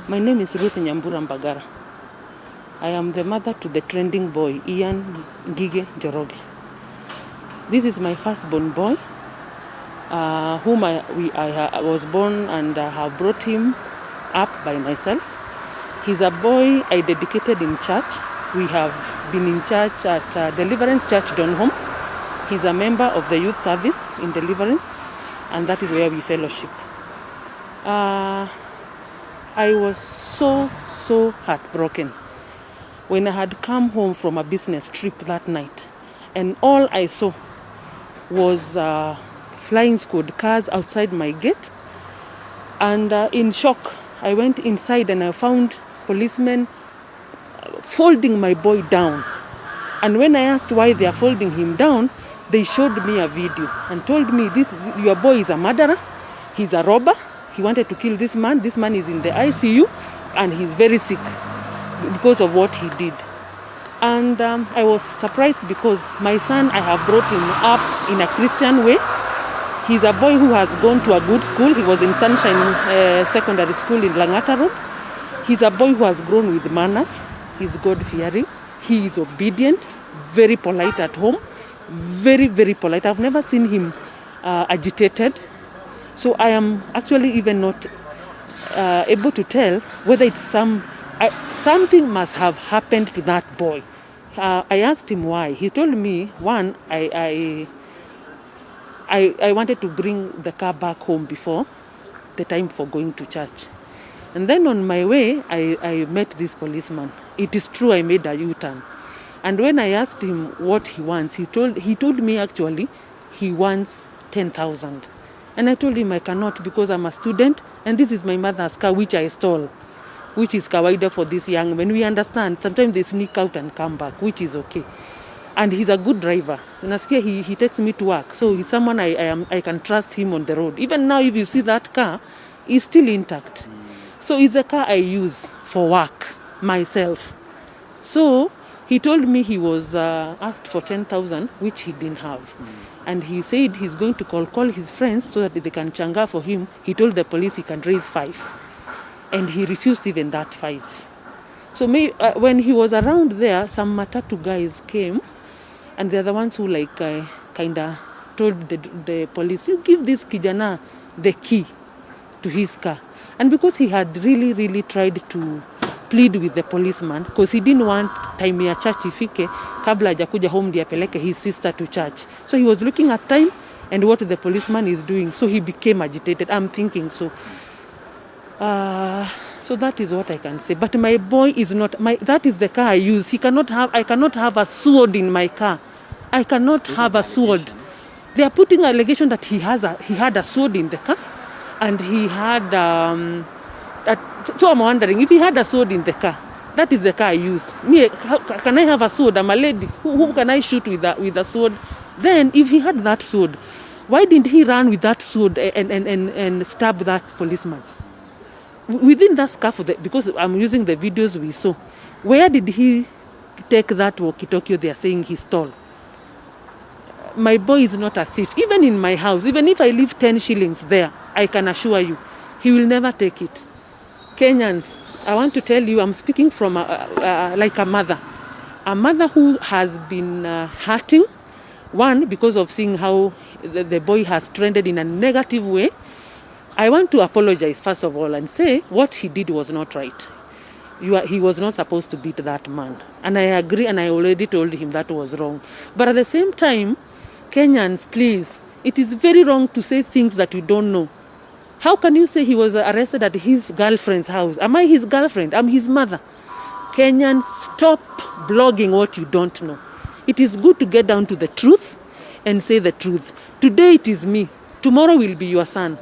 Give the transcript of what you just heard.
My name is Ruth Nyambura Mbagara. I am the mother to the trending boy, Ian Njoroge. This is my firstborn boy, whom I was born and have brought him up by myself. He's a boy I dedicated in church. We have been in church at Deliverance Church Donholm. He's a member of the youth service in Deliverance, and that is where we fellowship. I was so heartbroken when I had come home from a business trip that night, and all I saw was flying squad cars outside my gate. And in shock, I went inside and I found policemen folding my boy down. And when I asked why they are folding him down, they showed me a video and told me, your boy is a murderer, he's a robber, he wanted to kill this man is in the ICU and he's very sick because of what he did. And I was surprised because my son, I have brought him up in a Christian way. He's a boy who has gone to a good school. He was in Sunshine Secondary School in Langata Road. He's a boy who has grown with manners. He's God-fearing. He is obedient, very polite at home, very polite. I've never seen him agitated. So I am actually even not able to tell whether it's something must have happened to that boy. I asked him why. He told me, one, I wanted to bring the car back home before the time for going to church. And then on my way, I met this policeman. It is true, I made a U-turn. And when I asked him what he wants, he told me actually he wants 10,000. And I told him I cannot because I'm a student and this is my mother's car which I stole, which is kawaida for this young men. We understand, sometimes they sneak out and come back, which is okay. And he's a good driver. Nasikia he takes me to work. So he's someone I can trust him on the road. Even now, if you see that car, it's still intact. So it's a car I use for work, myself. So he told me he was asked for 10,000, which he didn't have. And he said he's going to call his friends so that they can changa for him. He told the police he can raise 5. And he refused even that 5. So when he was around there, some matatu guys came. And they're the ones who kind of told the police, you give this kijana the key to his car. And because he had really tried to plead with the policeman, because he didn't want time ya church ifike, kabla hajakuja home ndiye apeleke his sister to church. So he was looking at time and what the policeman is doing. So he became agitated. I'm thinking so. So that is what I can say. But my boy is not, that is the car I use. I cannot have a sword in my car. I cannot have a sword. They are putting an allegation that he had a sword in the car. And he had, so I'm wondering, if he had a sword in the car, that is the car I use. Me, can I have a sword? I'm a lady. Who can I shoot with a sword? Then, if he had that sword, why didn't he run with that sword and stab that policeman? Within that scarf, because I'm using the videos we saw, where did he take that walkie-talkie they are saying he stole? My boy is not a thief. Even in my house, even if I leave 10 shillings there, I can assure you, he will never take it. Kenyans, I want to tell you, I'm speaking from like a mother who has been hurting, one, because of seeing how the boy has trended in a negative way. I want to apologize, first of all, and say what he did was not right. He was not supposed to beat that man. And I agree, and I already told him that was wrong. But at the same time, Kenyans, please, it is very wrong to say things that you don't know. How can you say he was arrested at his girlfriend's house? Am I his girlfriend? I'm his mother. Kenyans, stop blogging what you don't know. It is good to get down to the truth and say the truth. Today it is me. Tomorrow will be your son.